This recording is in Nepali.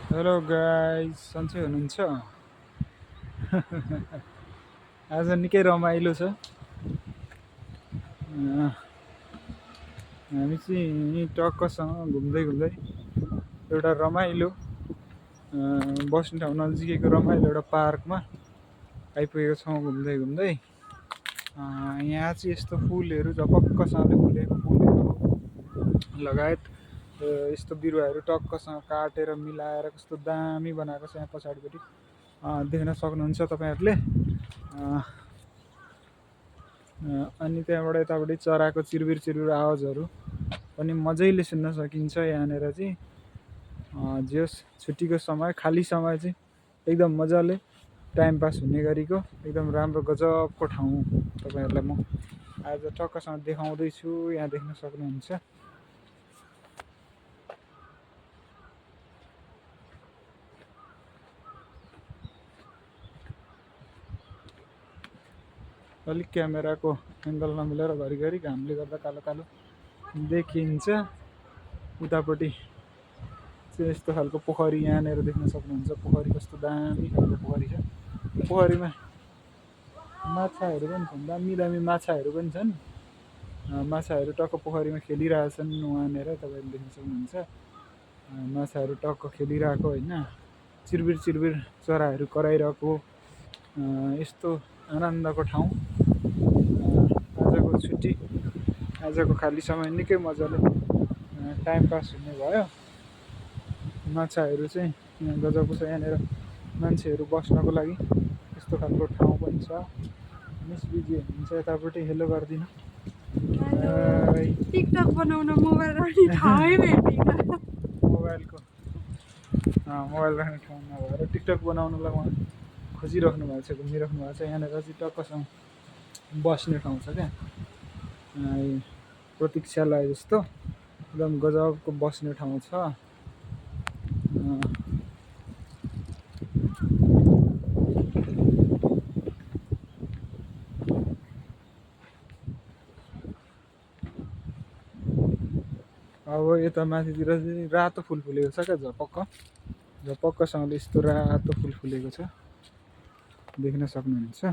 हेलो गाइस, सन्चै हुनुहुन्छ? आज निकै रमाइलो छ। हामी चाहिँ टक्कसँग घुम्दै घुम्दै एउटा रमाइलो बस्ने ठाउँ नजिकैको रमाइलो एउटा पार्कमा आइपुगेको छौँ। घुम्दै घुम्दै यहाँ चाहिँ यस्तो फुलहरू झपक्कसँगले फुलेको फुलहरू लगायत यस्तो बिरुवाहरू टक्कसँग काटेर मिलाएर कस्तो दामी बनाएको छ। यहाँ पछाडिपट्टि देख्न सक्नुहुन्छ तपाईँहरूले। अनि त्यहाँबाट यतापट्टि चराको चिरबिर चिरबिर आवाजहरू पनि मजाले सुन्न सकिन्छ यहाँनिर चाहिँ। जे होस्, छुट्टीको समय, खाली समय चाहिँ एकदम मजाले टाइम पास हुने गरीको एकदम राम्रो गजबको ठाउँ तपाईँहरूलाई म आज टक्कसँग देखाउँदैछु। यहाँ देख्न सक्नुहुन्छ। अलिक क्यामेराको एङ्गल नमिलेर घरिघरि घामले गर्दा कालो कालो देखिन्छ। उतापट्टि चाहिँ यस्तो खालको पोखरी यहाँनिर देख्न सक्नुहुन्छ। पोखरी कस्तो दामी खालको पोखरी छ। पोखरीमा माछाहरू पनि छन्, दामी दामी माछाहरू पनि छन्। माछाहरू टक्क पोखरीमा खेलिरहेछन् वहाँनिर, तपाईँले देख्न सक्नुहुन्छ। माछाहरू टक्क खेलिरहेको होइन, चिरबिर चिरबिर चराहरू कराइरहेको यस्तो आनन्दको ठाउँ। आजको छुट्टी, आजको खाली समय निकै मजाले टाइम पास हुने भयो। माछाहरू चाहिँ यहाँ गजबको छ। यहाँनिर मान्छेहरू बस्नको लागि यस्तो खालको ठाउँ पनि छ। मिस बिजी हुनुहुन्छ यतापट्टि, हेलो गरिदिनु। टिकटक बनाउन मोबाइल राख्ने ठाउँै भेटिन। मोबाइल राख्ने ठाउँ नभएर टिकटक बनाउनुलाई उहाँ खोजिराख्नु भएको छ, घुमिराख्नु भएको छ। यहाँनिर चाहिँ टक्कसँग बस्ने ठाउँ छ क्या, प्रतीक्षालय जस्तो एकदम गजबको बस्ने ठाउँ छ। अब यता माथितिर चाहिँ रातो फुल फुलेको छ क्या, झपक्कसँगले यस्तो रातो फुल फुलेको छ, देख्न सक्नुहुन्छ।